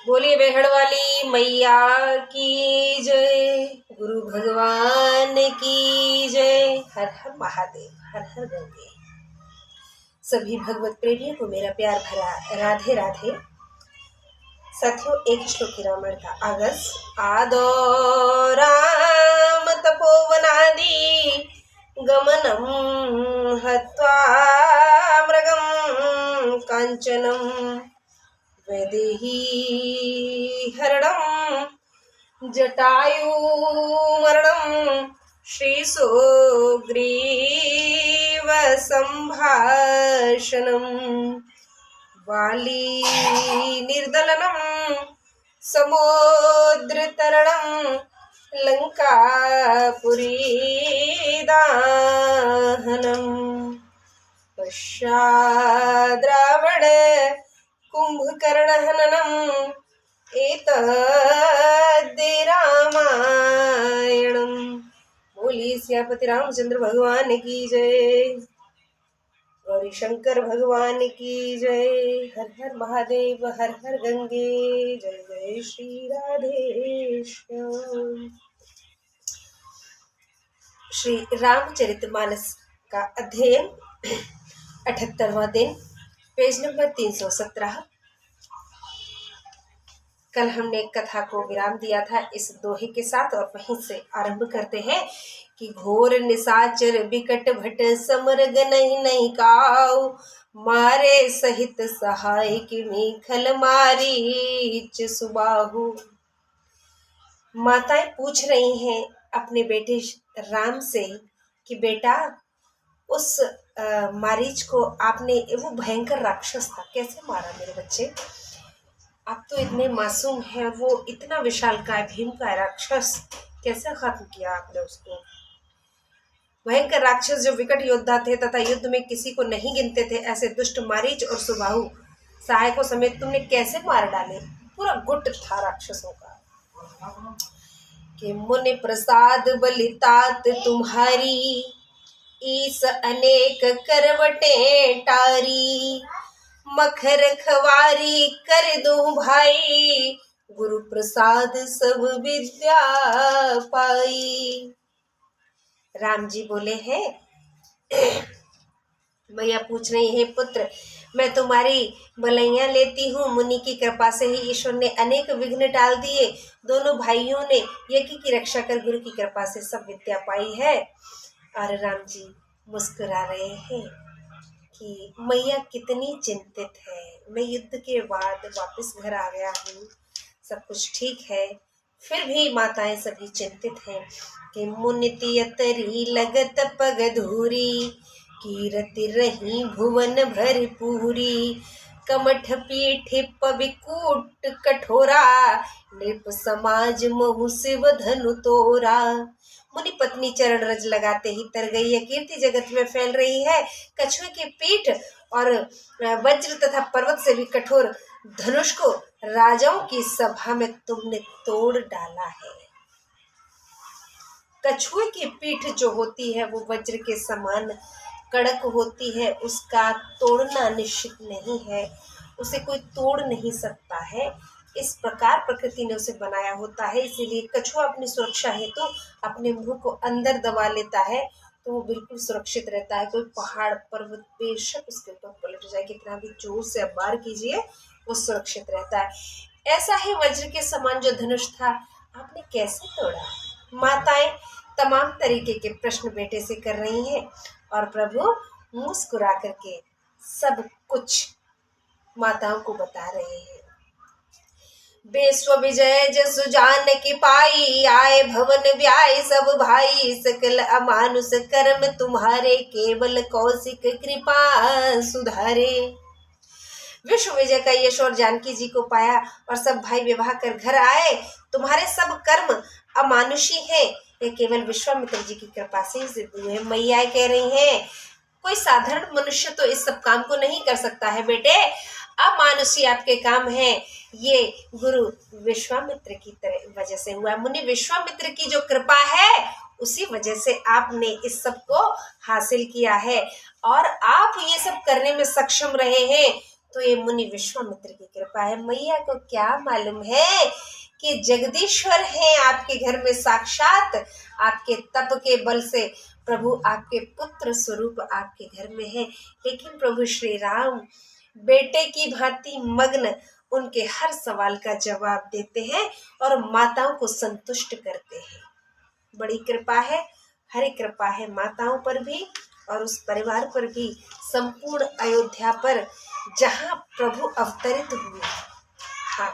बोलिए बेहड़ वाली मैया की जय, गुरु भगवान की जय। हर हर महादेव, हर हर गंगे। सभी भगवत प्रेमियों को मेरा प्यार भरा राधे राधे। साथियों, एक श्लोक की रामायण का आगस। आदो राम तपोवनादि गमनम हत्वा मृगम कांचनम वैदेही हरणं जटायु मरणं श्रीसुग्रीव संभाषणं वाली निर्दलनं समुद्रतरणं लंकापुरी दाहनं पश्चाद् रावण कुंभकर्णहननम् एतद्दे रामायणम्। बोलिए सियापति रामचंद्र भगवान की जय, गौरी शंकर भगवान की जय। हर हर महादेव, हर हर गंगे। जय जय श्री राधे श्याम। श्री रामचरितमानस का अध्ययन 78वां दिन, पेज नंबर 317। कल हमने कथा को विराम दिया था इस दोहे के साथ और वहीं से आरंभ करते हैं कि घोर निशाचर बिकट भट समरग नहीं काऊ, मारे सहित सहाय कि मेखल मारीच सुबाहु। माताएं पूछ रही हैं अपने बेटे राम से कि बेटा, उस मारीच को आपने, वो भयंकर राक्षस था, कैसे मारा मेरे बच्चे? आप तो इतने मासूम हैं, वो इतना विशालकाय भीम का राक्षस, कैसे खत्म किया आपने उसको? भयंकर राक्षस जो विकट योद्धा थे तथा युद्ध में किसी को नहीं गिनते थे, ऐसे दुष्ट मारीच और सुबाहु सहायकों समेत तुमने कैसे मार डाले? पूरा गुट था राक्षसों का। कि मुनि प्रसाद बलितात तुम्हारी, ईस अनेक करवटें टारी, मखर खवारी कर दूं भाई, गुरु प्रसाद सब विद्या पाई। राम जी बोले हैं, मैया पूछ रही है, पुत्र मैं तुम्हारी भलाइयां लेती हूँ, मुनि की कृपा से ही ईश्वर ने अनेक विघ्न टाल दिए, दोनों भाइयों ने यज्ञ की रक्षा कर गुरु की कृपा से सब विद्या पाई है। और राम जी मुस्कुरा रहे हैं कि मैया कितनी चिंतित है, मैं युद्ध के बाद वापस घर आ गया हूँ, सब कुछ ठीक है, फिर भी माताएं सभी चिंतित हैं। कि मुनिति लगत पग धूरी, कीरति रही भुवन भरपूरी, कमठ पीठ पविकूट कठोरा, नृप समाज महु शिव धनु तोरा। मुनि पत्नी चरण रज लगाते ही तर गई है, कीर्ति जगत में फैल रही है, कछुए की पीठ और वज्र तथा पर्वत से भी कठोर धनुष को राजाओं की सभा में तुमने तोड़ डाला है। कछुए की पीठ जो होती है वो वज्र के समान कड़क होती है, उसका तोड़ना निश्चित नहीं है, उसे कोई तोड़ नहीं सकता है। इस प्रकार प्रकृति ने उसे बनाया होता है, इसीलिए कछुआ अपनी सुरक्षा हेतु अपने मुंह को अंदर दबा लेता है तो वो बिल्कुल सुरक्षित रहता है। कोई पहाड़ पर्वत बेशक उसके ऊपर पलट जाए, कितना भी जोर से आप वार कीजिए वो सुरक्षित रहता है। ऐसा ही वज्र के समान जो धनुष था, आपने कैसे तोड़ा? माताएं तमाम तरीके के प्रश्न बेटे से कर रही हैं और प्रभु मुस्कुरा करके सब कुछ माताओं को बता रहे हैं। विश्व विजय जसु जान की पाई, आए भवन ब्याय सब भाई, सकल अमानुष कर्म तुम्हारे, केवल कौशिक कृपा सुधारे। विश्व विजय का यश और जानकी जी को पाया और सब भाई विवाह कर घर आए, तुम्हारे सब कर्म अमानुषी हैं, ये केवल विश्वामित्र जी की कृपा से सिद्ध हुए। मैया कह रही हैं, कोई साधारण मनुष्य तो इस सब काम को नहीं कर सकता है बेटे, अमानुषी आपके काम है, ये गुरु विश्वामित्र की वजह से हुआ। मुनि विश्वामित्र की जो कृपा है उसी वजह से आपने इस सब को हासिल किया है और आप ये सब करने में सक्षम रहे हैं। तो ये मुनि विश्वामित्र की कृपा है। मैया को क्या मालूम है कि जगदीश्वर हैं आपके घर में साक्षात, आपके तप के बल से प्रभु आपके पुत्र स्वरूप आपके घर में है। लेकिन प्रभु श्री राम बेटे की भांति मग्न उनके हर सवाल का जवाब देते हैं और माताओं को संतुष्ट करते हैं। बड़ी कृपा है, हरि कृपा है माताओं पर भी और उस परिवार पर भी, संपूर्ण अयोध्या पर जहां प्रभु अवतरित हुए। हाँ,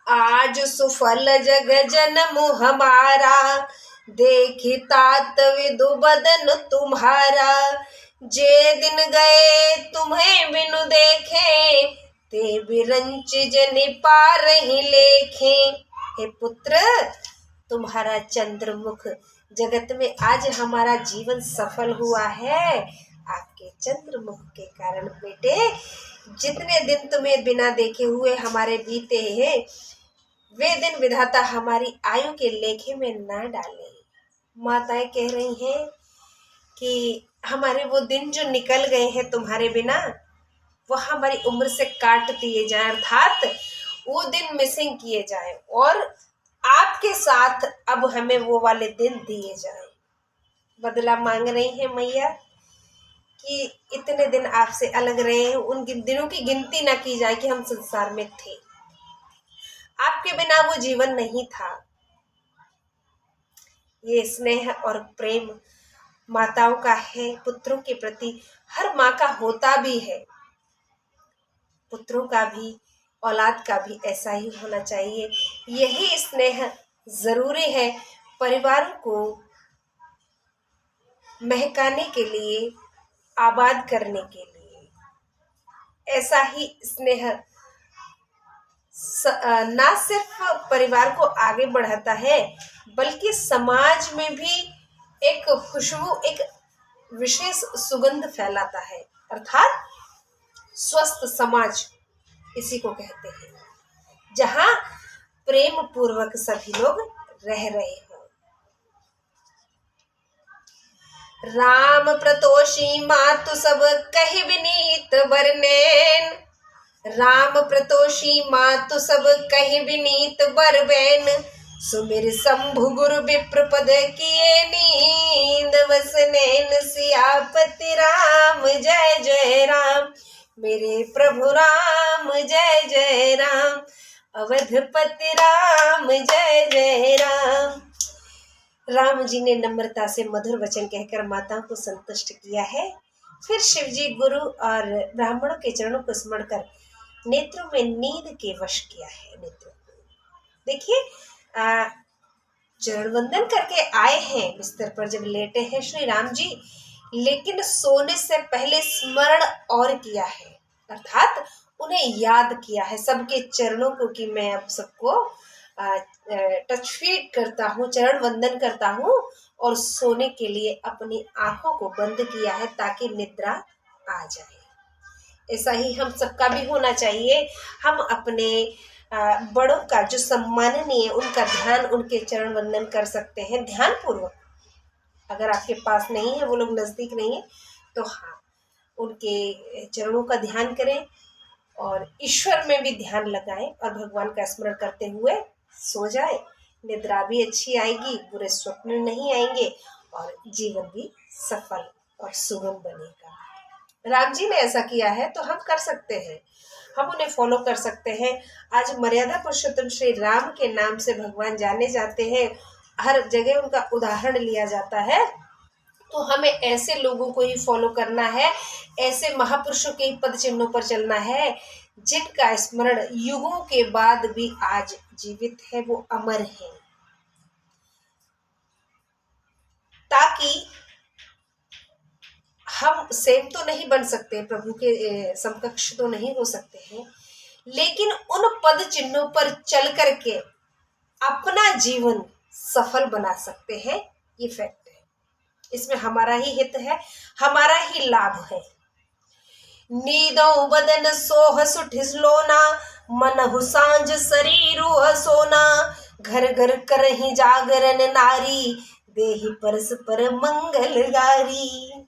आज सुफल जग जन्म हमारा, देखी तात विदु बदन तुम्हारा। जे दिन गए तुम्हें बिनु देखे, ते बिरंच जनि पार ही लेखे। हे पुत्र, तुम्हारा चंद्रमुख जगत में आज हमारा जीवन सफल हुआ है आपके चंद्रमुख के कारण। बेटे, जितने दिन तुम्हें बिना देखे हुए हमारे बीते हैं, वे दिन विधाता हमारी आयु के लेखे में ना डाले। माताएं कह रही हैं कि हमारे वो दिन जो निकल गए हैं तुम्हारे बिना, वो हमारी उम्र से काट दिए जाए, अर्थात वो दिन मिसिंग किए जाए और आपके साथ अब हमें वो वाले दिन दिए जाए। बदला मांग रही है मैया कि इतने दिन आपसे अलग रहे हैं, उन दिनों की गिनती ना की जाए कि हम संसार में थे, आपके बिना वो जीवन नहीं था। ये स्नेह और प्रेम माताओं का है पुत्रों के प्रति, हर माँ का होता भी है। पुत्रों का भी, औलाद का भी ऐसा ही होना चाहिए। यही स्नेह जरूरी है परिवार को महकाने के लिए, आबाद करने के लिए। ऐसा ही स्नेह ना सिर्फ परिवार को आगे बढ़ाता है, बल्कि समाज में भी एक खुशबू, एक विशेष सुगंध फैलाता है, अर्थात स्वस्थ समाज इसी को कहते हैं, जहां प्रेम पूर्वक सभी लोग रह रहे हो। राम प्रतोषी मातु सब कहि विनीत बरनैन, राम प्रतोषी मातु सब कहि विनीत बरबैन। सुमिर शंभु गुरु विप्र पद किए नींद, वसनैन सियापति राम जय जय राम। मेरे प्रभु राम जय जय राम, अवधपति राम जय जय राम। राम जी ने नम्रता से मधुर वचन कहकर माताओं को संतुष्ट किया है। फिर शिव जी गुरु और ब्राह्मणों के चरणों को स्मरण कर नेत्रों में नींद के वश किया है। नेत्रों देखिए, चरण वंदन करके आए हैं, बिस्तर पर जब लेटे हैं श्री राम जी, लेकिन सोने से पहले स्मरण और किया है, अर्थात उन्हें याद किया है सबके चरणों को कि मैं अब सबको टच फीट करता हूँ, चरण वंदन करता हूँ और सोने के लिए अपनी आंखों को बंद किया है ताकि निद्रा आ जाए। ऐसा ही हम सबका भी होना चाहिए। हम अपने बड़ों का जो सम्माननीय, उनका ध्यान, उनके चरण वंदन कर सकते हैं ध्यान पूर्वक। अगर आपके पास नहीं है, वो लोग नजदीक नहीं है, तो हाँ, उनके चरणों का ध्यान करें और ईश्वर में भी ध्यान लगाएं और भगवान का स्मरण करते हुए सो जाए। निद्रा भी अच्छी आएगी, बुरे स्वप्न नहीं आएंगे और जीवन भी सफल और सुगम बनेगा। राम जी ने ऐसा किया है तो हम कर सकते हैं, हम उन्हें फॉलो कर सकते हैं। आज मर्यादा पुरुषोत्तम श्री राम के नाम से भगवान जाने जाते हैं, हर जगह उनका उदाहरण लिया जाता है, तो हमें ऐसे लोगों को ही फॉलो करना है, ऐसे महापुरुषों के ही पद चिन्हों पर चलना है जिनका स्मरण युगों के बाद भी आज जीवित है, वो अमर है, ताकि हम सेम तो नहीं बन सकते, प्रभु के समकक्ष तो नहीं हो सकते हैं, लेकिन उन पद चिन्हों पर चल करके अपना जीवन सफल बना सकते हैं। ये फैक्ट है, इसमें हमारा ही हित है, हमारा ही लाभ है। नीदौ बदन सोह सुठिस लोना, मनहु सांझ शरीरु सोना। घर घर करहि जागरण नारी, देहि परस्पर मंगल गारी।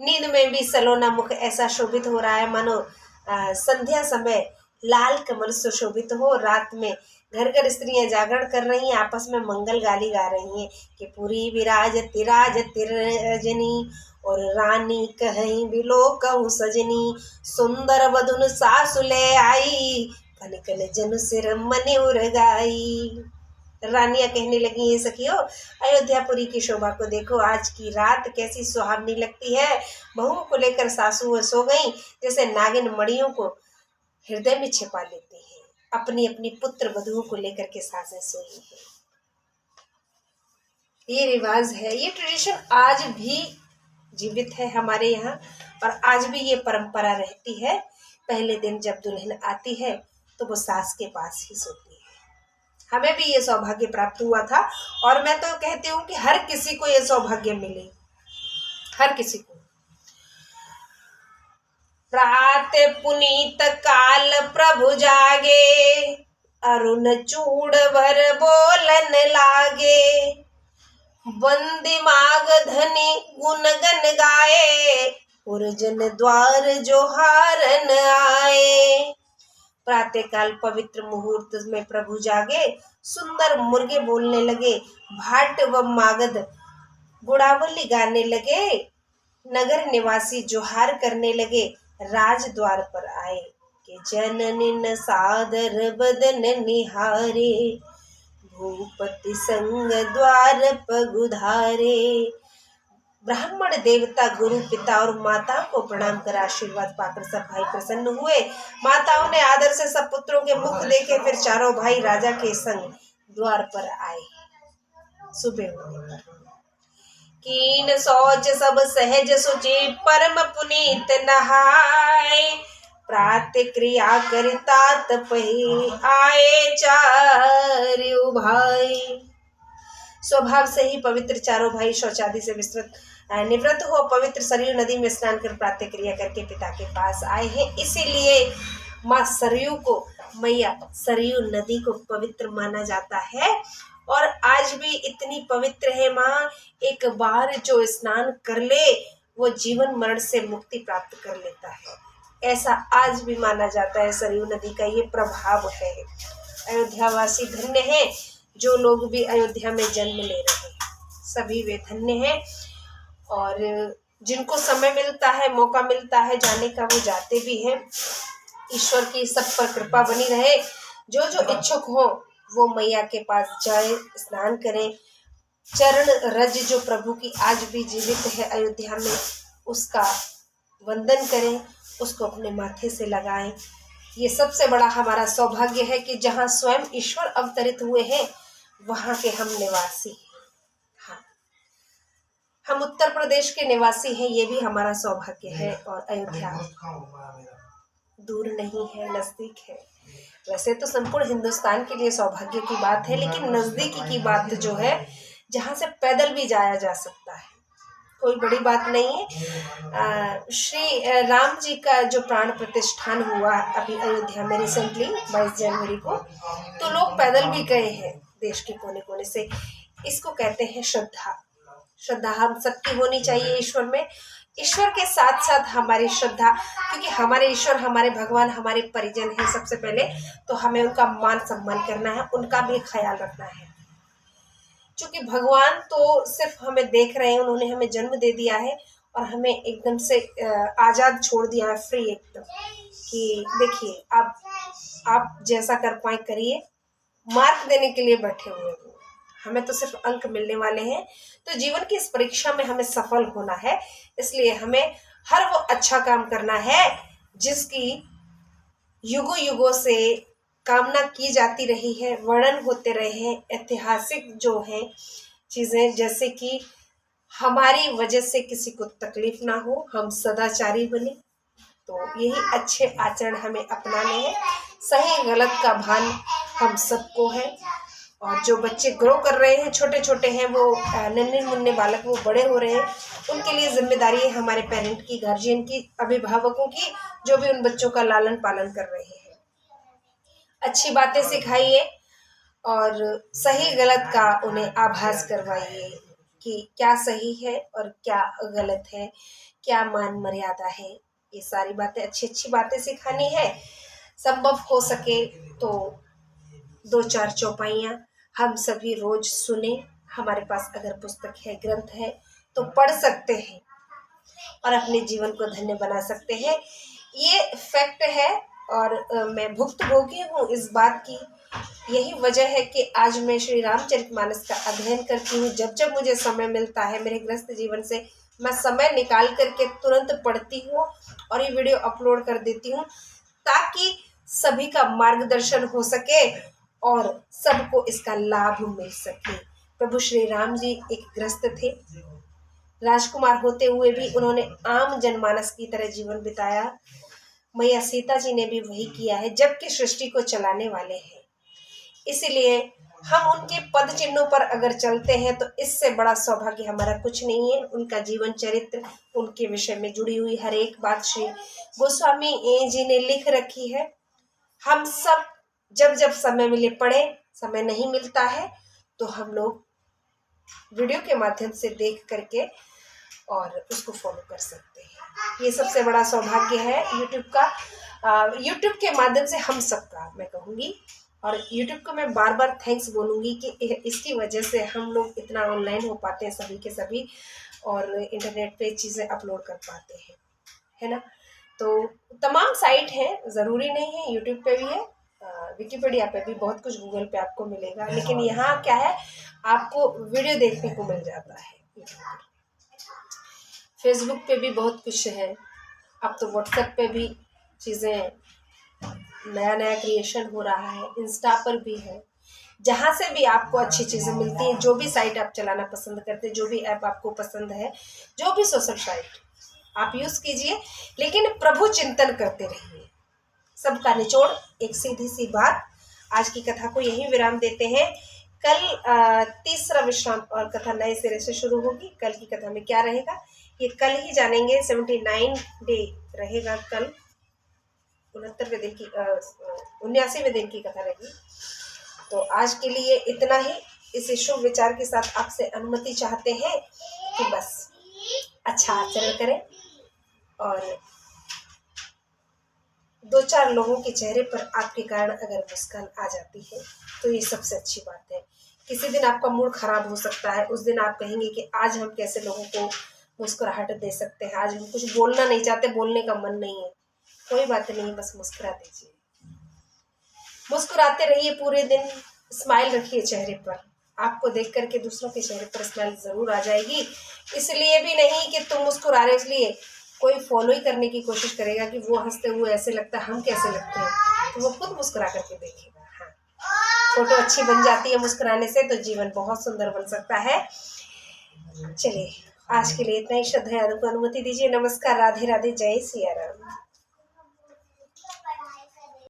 नींद में भी सलोना मुख ऐसा शोभित हो रहा है मानो संध्या समय लाल कमल सुशोभित हो। रात में घर घर स्त्रियां जागरण कर रही हैं, आपस में मंगल गाली गा रही हैं कि पूरी विराज तिराज तिरजनी और रानी कहीं बिलो कहूँ सजनी, सुंदर बधुन सासुले आई कल कल जन सिर मनि उर्गाई। रानियां कहने लगी हैं, सखियो अयोध्यापुरी की शोभा को देखो, आज की रात कैसी सुहावनी लगती है। बहुओं को लेकर सासू सो गई, जैसे नागिन मड़ियों को हृदय में छिपा लेती है। अपनी अपनी पुत्र वधुओं को लेकर के सासें सोई है। ये रिवाज है, ये ट्रेडिशन आज भी जीवित है हमारे यहाँ, और आज भी ये परंपरा रहती है। पहले दिन जब दुल्हन आती है तो वो सास के पास ही सोती है। हमें भी ये सौभाग्य प्राप्त हुआ था, और मैं तो कहती हूँ कि हर किसी को ये सौभाग्य मिले, हर किसी को। प्रात पुनीत काल प्रभु जागे, अरुण चूड़ भर बोलन लागे, बंदी माग धनी गुन गन गाए, पुरजन द्वार जोहारन आए। प्रातः काल पवित्र मुहूर्त में प्रभु जागे, सुंदर मुर्गे बोलने लगे, भाट व मागध गुड़ावली गाने लगे, नगर निवासी जोहार करने लगे, राज द्वार पर आए कि जननिन सादर बदन निहारे, भूपति संग द्वार पगुधारे। ब्राह्मण देवता गुरु पिता और माता को प्रणाम कर आशीर्वाद पाकर सब भाई प्रसन्न हुए। माताओं ने आदर से सब पुत्रों के मुख देखे, फिर चारों भाई राजा के संग द्वार पर आए। सुबह होने पर कीन सोच सब सहज सुचि, परम पुनीत नहाय, प्रातः क्रिया करता तपहि, आए चारु भाई। स्वभाव से ही पवित्र चारों भाई शौचादि से निवृत्त हो पवित्र सरयू नदी में स्नान कर प्रातः क्रिया करके पिता के पास आए हैं। इसीलिए माँ सरयू को, मैया सरयू नदी को पवित्र माना जाता है, और आज भी इतनी पवित्र है माँ। एक बार जो स्नान कर ले वो जीवन मरण से मुक्ति प्राप्त कर लेता है, ऐसा आज भी माना जाता है। सरयू नदी का ये प्रभाव है। अयोध्यावासी धन्य हैं, जो लोग भी अयोध्या में जन्म ले रहे हैं सभी वे धन्य हैं, और जिनको समय मिलता है, मौका मिलता है जाने का, वो जाते भी हैं। ईश्वर की सब पर कृपा बनी रहे। जो जो इच्छुक हो वो मैया के पास जाए, स्नान करें, चरण रज जो प्रभु की आज भी जीवित है अयोध्या में, उसका वंदन करें, उसको अपने माथे से लगाएं। ये सबसे बड़ा हमारा सौभाग्य है कि जहाँ स्वयं ईश्वर अवतरित हुए हैं वहाँ के हम निवासी हैं। हाँ, हम उत्तर प्रदेश के निवासी हैं, ये भी हमारा सौभाग्य है। और अयोध्या दूर नहीं है, नजदीक है। वैसे तो संपूर्ण हिंदुस्तान के लिए सौभाग्य की बात है, लेकिन नजदीकी की बात जो है, जहाँ से पैदल भी जाया जा सकता है, कोई बड़ी बात नहीं है। श्री राम जी का जो प्राण प्रतिष्ठान हुआ अभी अयोध्या में रिसेंटली 22 जनवरी को, तो लोग पैदल भी गए हैं देश के कोने कोने से। इसको कहते हैं श्रद्धा। श्रद्धा हम सबकी होनी चाहिए ईश्वर में, ईश्वर के साथ साथ हमारी श्रद्धा, क्योंकि हमारे ईश्वर, हमारे भगवान, हमारे परिजन हैं सबसे पहले, तो हमें उनका मान सम्मान करना है, उनका भी ख्याल रखना है। क्योंकि भगवान तो सिर्फ हमें देख रहे हैं, उन्होंने हमें जन्म दे दिया है और हमें एकदम से आज़ाद छोड़ दिया है, फ्री एकदम, कि देखिए आप जैसा कर पाए करिए। मार्क देने के लिए बैठे हुए हैं, हमें तो सिर्फ अंक मिलने वाले हैं। तो जीवन की इस परीक्षा में हमें सफल होना है, इसलिए हमें हर वो अच्छा काम करना है जिसकी युगों युगों से कामना की जाती रही है, वर्णन होते रहे हैं। ऐतिहासिक जो हैं चीज़ें, जैसे कि हमारी वजह से किसी को तकलीफ ना हो, हम सदाचारी बने, तो यही अच्छे आचरण हमें अपनाने हैं। सही गलत का भान हम सबको है। और जो बच्चे ग्रो कर रहे हैं, छोटे छोटे हैं, वो नन्हे मुन्ने बालक, वो बड़े हो रहे हैं, उनके लिए जिम्मेदारी है हमारे पेरेंट की, गार्जियन की, अभिभावकों की, जो भी उन बच्चों का लालन पालन कर रहे हैं। अच्छी बातें सिखाइए और सही गलत का उन्हें आभास करवाइए कि क्या सही है और क्या गलत है, क्या मान मर्यादा है, ये सारी बातें, अच्छी अच्छी बातें सिखानी है। संभव हो सके तो 2-4 चौपाइयाँ हम सभी रोज सुने। हमारे पास अगर पुस्तक है, ग्रंथ है तो पढ़ सकते हैं और अपने जीवन को धन्य बना सकते हैं। ये फैक्ट है और मैं भुक्तभोगी हूँ इस बात की। यही वजह है कि आज मैं श्री रामचरितमानस का अध्ययन करती हूँ। जब जब मुझे समय मिलता है मेरे गृहस्थ जीवन से, मैं समय निकाल करके तुरंत पढ़ती हूँ और ये वीडियो अपलोड कर देती हूँ ताकि सभी का मार्गदर्शन हो सके और सबको इसका लाभ मिल सके। प्रभु श्री राम जी एक गृहस्थ थे, राजकुमार होते हुए भी उन्होंने आम जनमानस की तरह जीवन बिताया। मैया सीता जी ने भी वही किया है, जबकि सृष्टि को चलाने वाले हैं। इसलिए हम उनके पद चिन्हों पर अगर चलते हैं तो इससे बड़ा सौभाग्य हमारा कुछ नहीं है। उनका जीवन चरित्र, उनके विषय में जुड़ी हुई हर एक बात श्री गोस्वामी जी ने लिख रखी है। हम सब जब जब समय मिले पढ़े, समय नहीं मिलता है तो हम लोग वीडियो के माध्यम से देख करके और उसको फॉलो कर सकते हैं। ये सबसे बड़ा सौभाग्य है यूट्यूब का। यूट्यूब के माध्यम से हम सबका मैं कहूँगी, और यूट्यूब को मैं बार बार थैंक्स बोलूँगी कि इसकी वजह से हम लोग इतना ऑनलाइन हो पाते हैं सभी के सभी, और इंटरनेट पे चीज़ें अपलोड कर पाते हैं, है ना। तो तमाम साइट हैं, ज़रूरी नहीं है, यूट्यूब पे भी है, विकिपीडिया पे भी बहुत कुछ, गूगल पे आपको मिलेगा, लेकिन यहाँ क्या है, आपको वीडियो देखने को मिल जाता है। फेसबुक पे भी बहुत कुछ है, अब तो व्हाट्सएप पे भी चीज़ें नया नया क्रिएशन हो रहा है, इंस्टा पर भी है। जहाँ से भी आपको अच्छी चीज़ें मिलती हैं, जो भी साइट आप चलाना पसंद करते हैं, जो भी ऐप आपको पसंद है, जो भी सोशल साइट आप यूज़ कीजिए, लेकिन प्रभु चिंतन करते रहिए। सबका निचोड़ एक सीधी सी बात। आज की कथा को यही विराम देते हैं। कल तीसरा विश्राम और कथा नए सिरे से शुरू होगी। कल की कथा में क्या रहेगा ये कल ही जानेंगे। 79 डे रहेगा कल, 69वें दिन की 79वें दिन की कथा रहेगी। तो आज के लिए इतना ही। इस शुभ विचार के साथ आपसे अनुमति चाहते हैं कि बस अच्छा आचरण करें और 2-4 लोगों के चेहरे पर आपके कारण अगर मुस्कान आ जाती है तो ये सबसे अच्छी बात है। किसी दिन आपका मूड खराब हो सकता है, उस दिन आप कहेंगे कि आज हम कैसे लोगों को मुस्कुराहट दे सकते हैं, आज हम कुछ बोलना नहीं चाहते, बोलने का मन नहीं है, कोई बात नहीं, बस मुस्कुरा दीजिए, मुस्कुराते रहिए पूरे दिन, स्माइल रखिए चेहरे पर। आपको देख करके दूसरों के चेहरे पर स्माइल जरूर आ जाएगी। इसलिए भी नहीं कि तुम मुस्कुरा रहे, इसलिए कोई फॉलो ही करने की कोशिश करेगा कि वो हंसते हुए ऐसे लगता है, हम कैसे लगते हैं, तो वो खुद मुस्कुरा करके देखेगा। हाँ, फोटो अच्छी बन जाती है मुस्कुराने से, तो जीवन बहुत सुंदर बन सकता है। चलिए आज के लिए इतना ही। श्रद्धा यादव को अनुमति दीजिए। नमस्कार, राधे राधे, जय सिया राम।